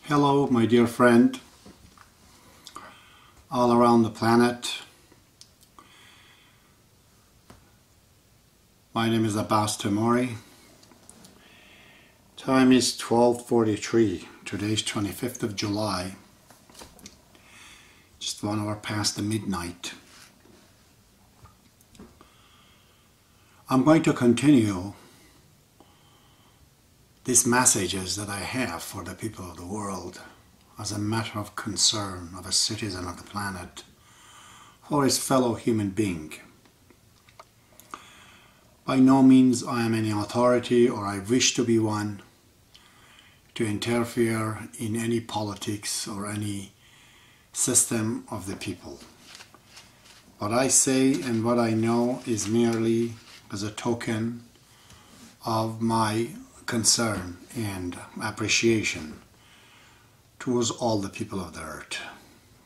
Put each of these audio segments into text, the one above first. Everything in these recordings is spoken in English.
Hello, my dear friend, all around the planet. My name is Abbas Tamori. Time is 12:43. Today's 25th of July. Just 1 hour past the midnight. I'm going to continue these messages that I have for the people of the world as a matter of concern of a citizen of the planet for his fellow human being. By no means I am any authority, or I wish to be one, to interfere in any politics or any system of the people. What I say and what I know is merely as a token of my concern and appreciation towards all the people of the earth,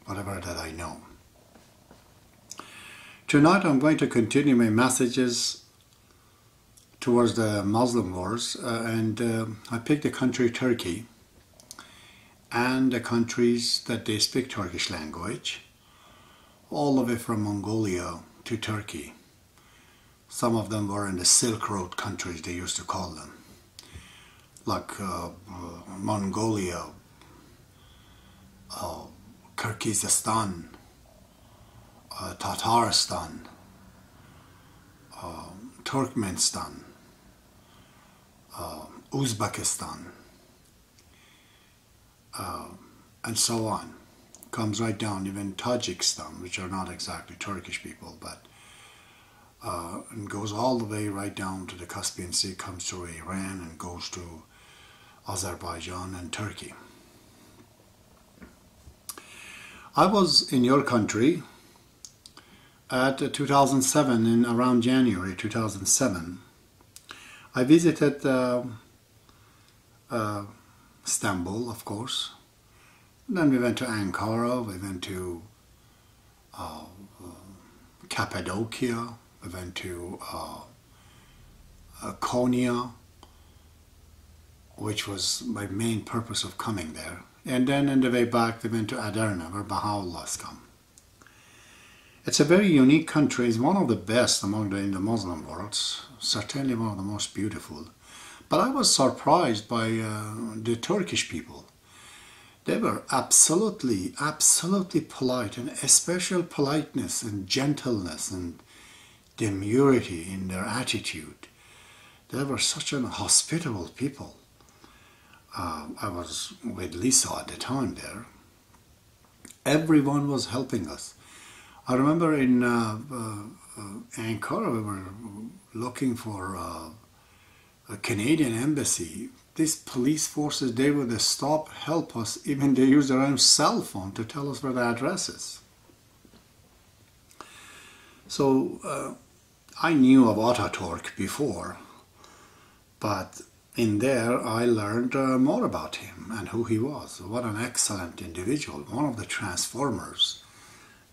whatever that I know. Tonight I'm going to continue my messages towards the Muslim wars, and I picked the country Turkey and the countries that they speak Turkish language, all the way from Mongolia to Turkey. Some of them were in the Silk Road countries, they used to call them, like Mongolia, Kyrgyzstan, Tatarstan, Turkmenistan, Uzbekistan, and so on. Comes right down, even Tajikistan, which are not exactly Turkish people, but and goes all the way right down to the Caspian Sea, comes to Iran and goes to Azerbaijan and Turkey. I was in your country at 2007, in around January 2007. I visited Istanbul, of course. And then we went to Ankara, we went to Cappadocia, we went to Konya, which was my main purpose of coming there. And then on the way back we went to Aderna, where Baha'ullahs come. It's a very unique country. It's one of the best among the Muslim worlds, certainly one of the most beautiful. But I was surprised by the Turkish people. They were absolutely polite, and a special politeness and gentleness and demurity in their attitude. They were such an hospitable people. I was with Lisa at the time there. Everyone was helping us. I remember in Ankara we were looking for a Canadian embassy. These police forces, they would stop, help us, even they use their own cell phone to tell us where the address is. So I knew of Ataturk before, but in there I learned more about him and who he was. What an excellent individual, one of the transformers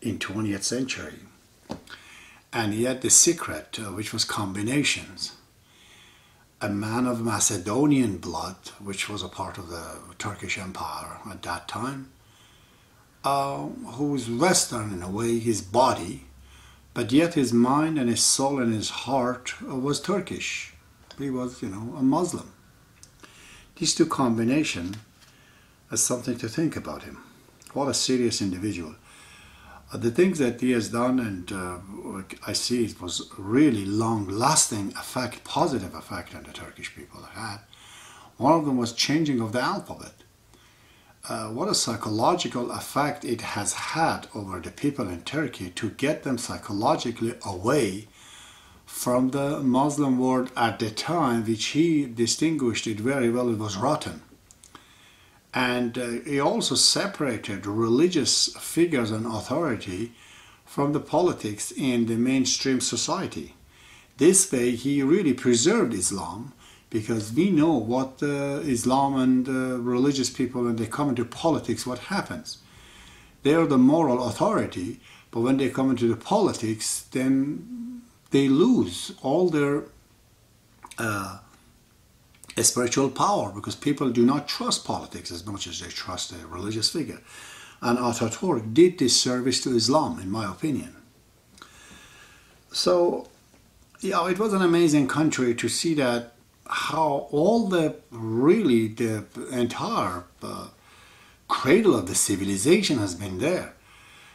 in 20th century. And he had the secret, which was combinations. A man of Macedonian blood, which was a part of the Turkish Empire at that time, who was Western in a way, his body, but yet his mind and his soul and his heart was Turkish. He was, a Muslim. These two combinations is something to think about him. What a serious individual. The things that he has done, and I see it was really long-lasting effect, positive effect on the Turkish people had. One of them was changing of the alphabet. What a psychological effect it has had over the people in Turkey to get them psychologically away from the Muslim world at the time, which he distinguished it very well, it was rotten. And he also separated religious figures and authority from the politics in the mainstream society. This way he really preserved Islam, because we know what Islam and religious people, when they come into politics, what happens. They are the moral authority, but when they come into the politics, then they lose all their spiritual power, because people do not trust politics as much as they trust a religious figure. And Ataturk did this service to Islam, in my opinion. So, yeah, it was an amazing country to see that how all the entire cradle of the civilization has been there.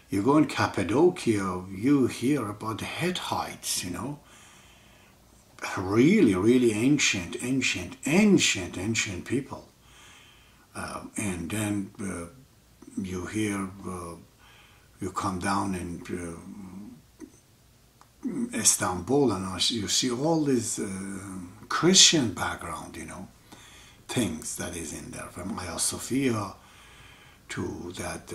You go in Cappadocia, you hear about the Hittites, you know, really ancient people. And then you hear, you come down in Istanbul, and you see all this Christian background, you know, things that is in there, from Hagia Sophia to that.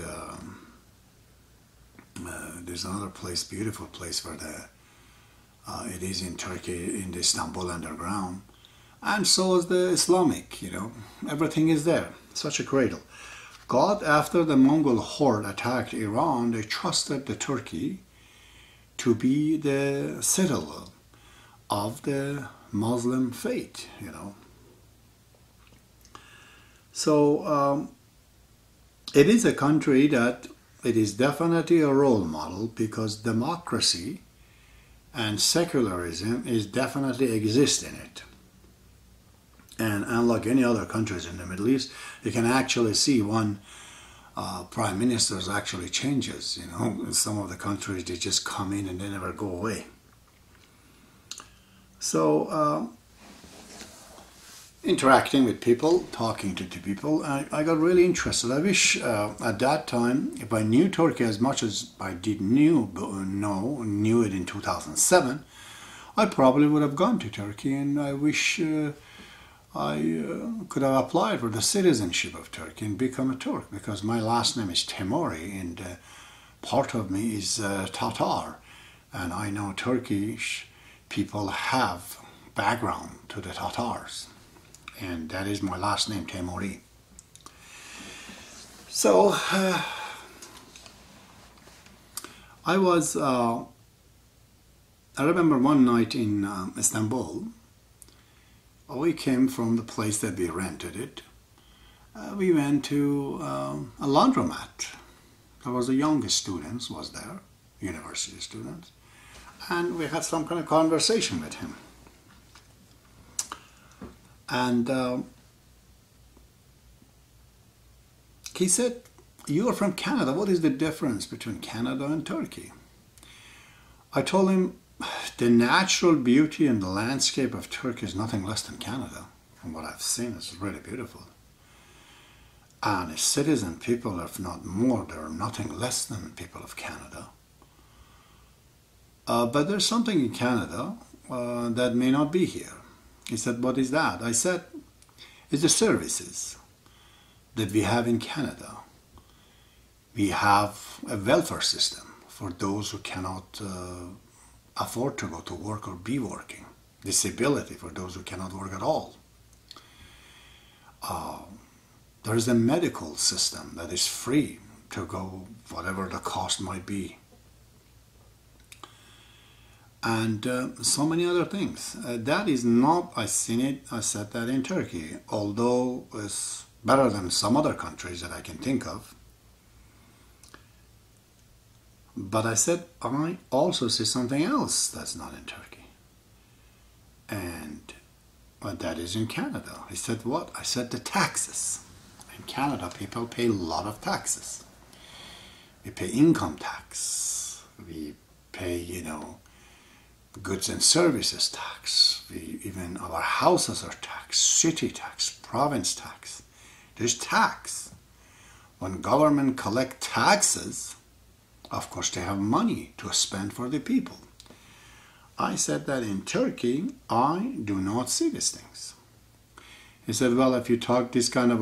There's another place, beautiful place where it is in Turkey, in the Istanbul underground, and so is the Islamic, you know, everything is there. Such a cradle. God, after the Mongol horde attacked Iran, they trusted the Turkey to be the citadel of the Muslim faith, you know. So it is a country that it is definitely a role model, because democracy and secularism is definitely exist in it. And unlike any other countries in the Middle East, you can actually see one prime minister actually changes. You know, in some of the countries they just come in and they never go away. So interacting with people, talking to people, I got really interested. I wish at that time, if I knew Turkey as much as I did knew it in 2007, I probably would have gone to Turkey, and I wish I could have applied for the citizenship of Turkey and become a Turk, because my last name is Temuri and part of me is Tatar, and I know Turkish people have background to the Tatars, and that is my last name, Temuri. So I remember one night in Istanbul. We came from the place that we rented it. We went to a laundromat. There was the youngest students was there, university students, and we had some kind of conversation with him. And he said, "You are from Canada. What is the difference between Canada and Turkey?" I told him, the natural beauty and the landscape of Turkey is nothing less than Canada. And what I've seen is really beautiful. And its citizen people, if not more, they're nothing less than people of Canada. But there's something in Canada that may not be here. He said, "What is that?" I said, "It's the services that we have in Canada. We have a welfare system for those who cannot afford to go to work or be working. Disability for those who cannot work at all. There is a medical system that is free to go, whatever the cost might be. And so many other things. That is not, I said that in Turkey, although it's better than some other countries that I can think of. But I said, I also see something else that's not in Turkey. And that is in Canada. He said, "What?" I said, "The taxes. In Canada, people pay a lot of taxes. We pay income tax. We pay, you know, goods and services tax. Even our houses are taxed. City tax, province tax. There's tax. When government collect taxes, of course, they have money to spend for the people." I said that in Turkey, I do not see these things. He said, "Well, if you talk this kind of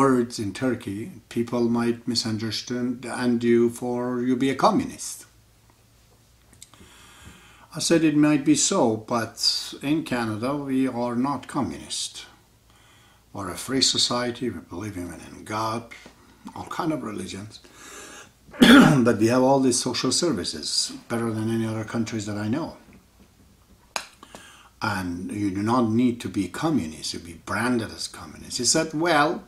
words in Turkey, people might misunderstand you for you be a communist." I said it might be so, but in Canada we are not communist. We're a free society, we believe even in God, all kind of religions. But we have all these social services, better than any other countries that I know. And you do not need to be communist, to be branded as communist. He said, well,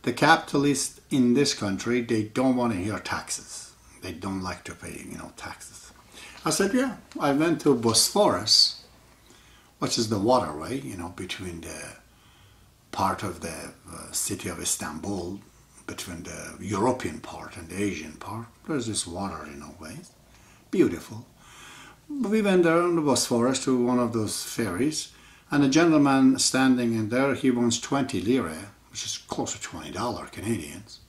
the capitalists in this country, they don't want to hear taxes. They don't like to pay, taxes. I said, yeah, I went to Bosphorus, which is the waterway, between the part of the city of Istanbul, between the European part and the Asian part. There's this water, ways. Beautiful. We went there on the Bosphorus to one of those ferries, and a gentleman standing in there, he wants 20 lire, which is close to $20 Canadians.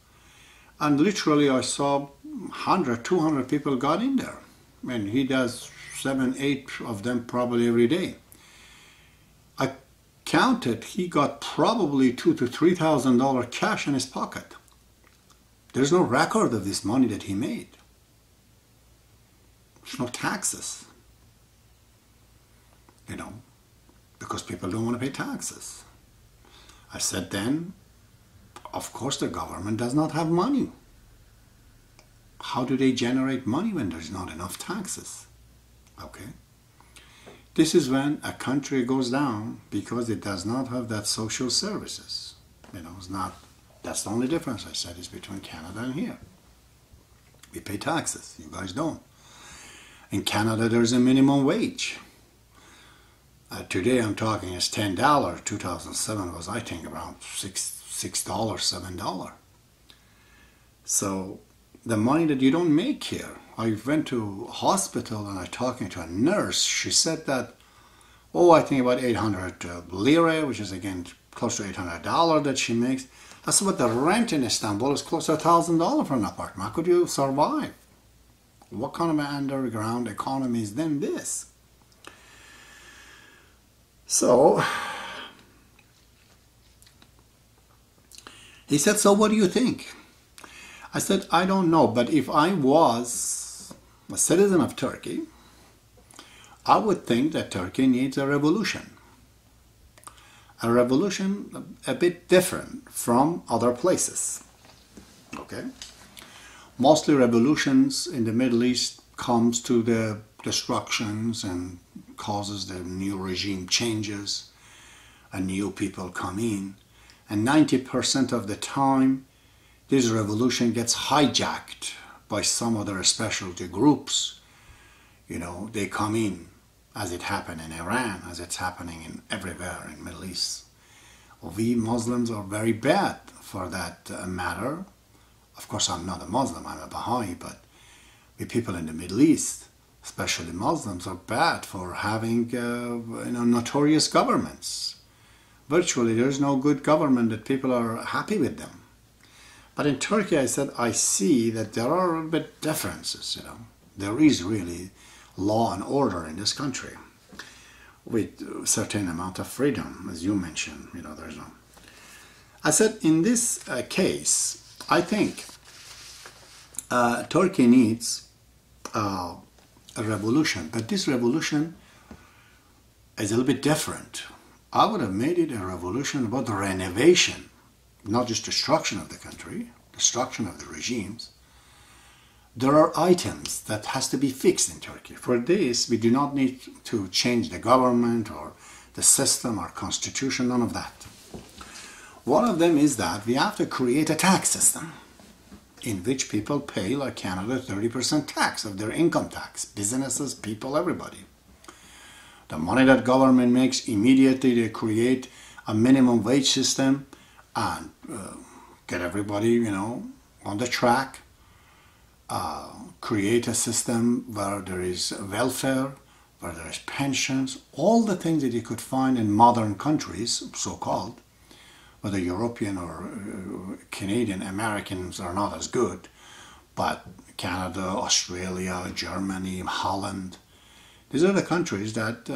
And literally I saw 100, 200 people got in there. And he does 7, 8 of them probably every day. I counted, he got probably $2,000 to $3,000 cash in his pocket. There's no record of this money that he made. There's no taxes. Because people don't want to pay taxes. I said then, of course the government does not have money. How do they generate money when there's not enough taxes? Okay. This is when a country goes down because it does not have that social services. It's not, that's the only difference I said is between Canada and here. We pay taxes, you guys don't. In Canada there's a minimum wage. Today I'm talking is $10. 2007 was I think around $6, $7. So the money that you don't make here. I went to a hospital and I was talking to a nurse. She said that, I think about 800 lira, which is again close to $800 that she makes. I said, but the rent in Istanbul is close to $1,000 for an apartment. How could you survive? What kind of an underground economy is then this? So he said, so what do you think? I said, I don't know, but if I was a citizen of Turkey, I would think that Turkey needs a revolution. A revolution a bit different from other places. Okay? Mostly revolutions in the Middle East comes to the destructions and causes the new regime changes and new people come in. And 90% of the time, this revolution gets hijacked by some other specialty groups. They come in as it happened in Iran, as it's happening in everywhere in the Middle East. We Muslims are very bad for that matter. Of course, I'm not a Muslim, I'm a Baha'i, but we people in the Middle East, especially Muslims, are bad for having notorious governments. Virtually, there's no good government that people are happy with them. But in Turkey, I said, I see that there are a bit differences, There is really law and order in this country with a certain amount of freedom, as you mentioned, there's no. I said, in this case, I think Turkey needs a revolution, but this revolution is a little bit different. I would have made it a revolution about the renovation, not just destruction of the country, destruction of the regimes. There are items that has to be fixed in Turkey. For this, we do not need to change the government or the system or constitution, none of that. One of them is that we have to create a tax system in which people pay, like Canada, 30% tax of their income tax. Businesses, people, everybody. The money that government makes, immediately they create a minimum wage system and get everybody, on the track. Create a system where there is welfare, where there is pensions, all the things that you could find in modern countries, so-called, whether European or Canadian, Americans are not as good, but Canada, Australia, Germany, Holland, these are the countries that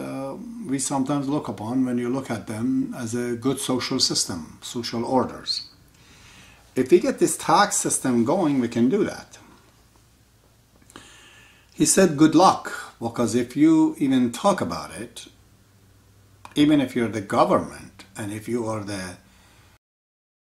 we sometimes look upon when you look at them as a good social system, social orders. If we get this tax system going, we can do that. He said, good luck, Because if you even talk about it, even if you're the government and if you are the